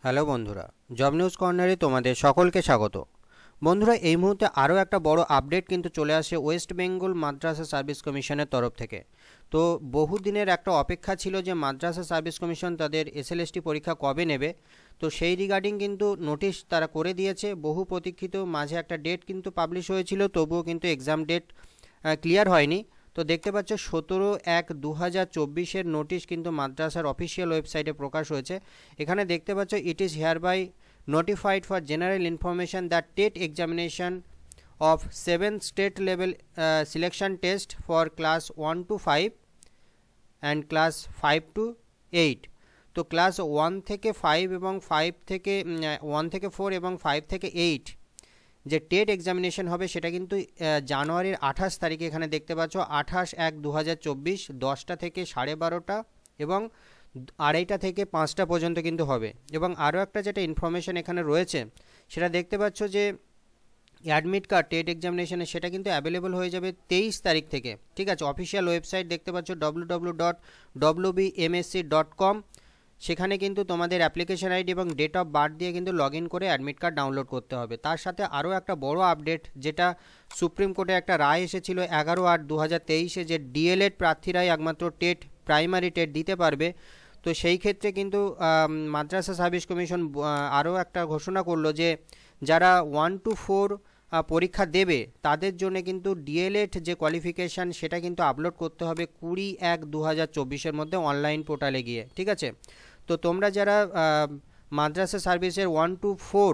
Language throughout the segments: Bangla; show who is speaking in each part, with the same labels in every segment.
Speaker 1: হ্যালো বন্ধুরা, জব নিউজ কর্নারে তোমাদের সকলকে স্বাগত। বন্ধুরা, এই মুহূর্তে আরও একটা বড় আপডেট কিন্তু চলে আসে ওয়েস্ট বেঙ্গল মাদ্রাসা সার্ভিস কমিশনের তরফ থেকে। তো বহুদিনের একটা অপেক্ষা ছিল যে মাদ্রাসা সার্ভিস কমিশন তাদের এসএলএসটি পরীক্ষা কবে নেবে। তো সেই রিগার্ডিং কিন্তু নোটিশ তারা করে দিয়েছে। বহু প্রতীক্ষিত মাঝে একটা ডেট কিন্তু পাবলিশ হয়েছিল, তবুও কিন্তু এক্সাম ডেট ক্লিয়ার হয়নি। তো দেখতে পাচ্ছ 17/1/2024 নোটিশ কিন্তু মাদ্রাসার অফিসিয়াল ওয়েবসাইটে প্রকাশ হয়েছে। এখানে দেখতে পাচ্ছ it is here by notified for general information that TET examination of 7th state level selection test for class 1 to 5 and class 5 to 8। তো ক্লাস 1 থেকে 5 এবং 5 থেকে 1 থেকে 4 এবং 5 থেকে 8 যে টেট এক্সামিনেশন হবে সেটা কিন্তু জানুয়ারির 28 তারিখে এখানে দেখতে পাচ্ছ 28/1/2024 10টা থেকে 12:30 এবং 2:30 থেকে 5টা পর্যন্ত কিন্তু হবে। এবং আরও একটা যেটা ইনফরমেশন এখানে রয়েছে সেটা দেখতে পাচ্ছ যে অ্যাডমিট কার্ড টেট এক্সামিনেশনে সেটা কিন্তু অ্যাভেলেবল হয়ে যাবে 23 তারিখ থেকে। ঠিক আছে, অফিসিয়াল ওয়েবসাইট দেখতে পাচ্ছ www.wbmsc.com। সেখানে কিন্তু তোমাদের অ্যাপ্লিকেশন আইডি এবং ডেট অফ বার্থ দিয়ে কিন্তু লগ ইন করে অ্যাডমিট কার্ড ডাউনলোড করতে হবে। তার সাথে আরও একটা বড় আপডেট, যেটা সুপ্রিম কোর্টে একটা রায় এসেছিল 11/8/2023 যে ডিএলএড প্রার্থীরাই একমাত্র টেট প্রাইমারি টেট দিতে পারবে। তো সেই ক্ষেত্রে কিন্তু মাদ্রাসা সার্ভিস কমিশন আরও একটা ঘোষণা করলো যে যারা 1 to 4 পরীক্ষা দেবে তাদের জন্য কিন্তু ডিএলএড যে কোয়ালিফিকেশান সেটা কিন্তু আপলোড করতে হবে 20/1/2024 মধ্যে অনলাইন পোর্টালে গিয়ে। ঠিক আছে, তো তোমরা যারা মাদ্রাসা সার্ভিসের 1 to 4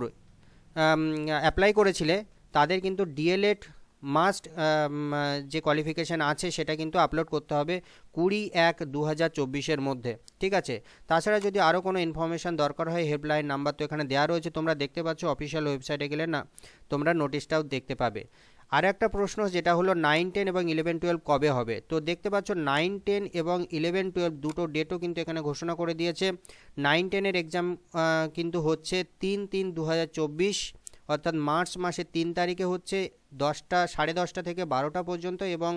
Speaker 1: অ্যাপ্লাই করেছিলে তাদের কিন্তু ডিএলএড মাস্ট যে কোয়ালিফিকেশান আছে সেটা কিন্তু আপলোড করতে হবে 20/1/2024 মধ্যে। ঠিক আছে, তাছাড়া যদি আরও কোনো ইনফরমেশান দরকার হয় হেল্পলাইন নাম্বার তো এখানে দেওয়া রয়েছে, তোমরা দেখতে পাচ্ছ অফিসিয়াল ওয়েবসাইটে গেলে না তোমরা নোটিশটাও দেখতে পাবে। আর একটা প্রশ্ন যেটা হলো 9, 10 এবং 11, 12 কবে হবে। তো দেখতে পাচ্ছ 9, 10 এবং 11, 12 দুটো ডেটও কিন্তু এখানে ঘোষণা করে দিয়েছে। 9, 10-এর এক্সাম কিন্তু হচ্ছে 3/3/2024 অর্থাৎ মার্চ মাসের 3 তারিখে হচ্ছে 10টা 10:30 থেকে 12টা পর্যন্ত, এবং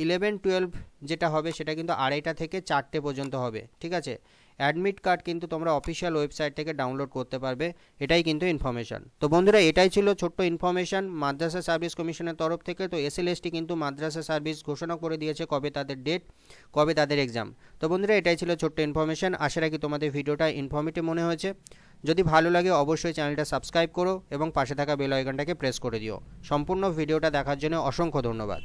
Speaker 1: 11, 12 যেটা হবে সেটা কিন্তু 2:30 থেকে 4টে পর্যন্ত হবে। ঠিক আছে, অ্যাডমিট কার্ড কিন্তু তোমরা অফিসিয়াল ওয়েবসাইট থেকে ডাউনলোড করতে পারবে। এটাই কিন্তু ইনফরমেশান। তো বন্ধুরা, এটাই ছিল ছোট্ট ইনফরমেশান মাদ্রাসা সার্ভিস কমিশনের তরফ থেকে। তো এসএলএসটি কিন্তু মাদ্রাসা সার্ভিস ঘোষণা করে দিয়েছে কবে তাদের ডেট, কবে তাদের এক্সাম। তো বন্ধুরা, এটাই ছিল ছোট্ট ইনফরমেশান। আশা রাখি তোমাদের ভিডিওটা ইনফরমেটিভ মনে হয়েছে। যদি ভালো লাগে অবশ্যই চ্যানেলটা সাবস্ক্রাইব করো এবং পাশে থাকা বেল আইকনটাকে প্রেস করে দিও। সম্পূর্ণ ভিডিওটা দেখার জন্য অসংখ্য ধন্যবাদ।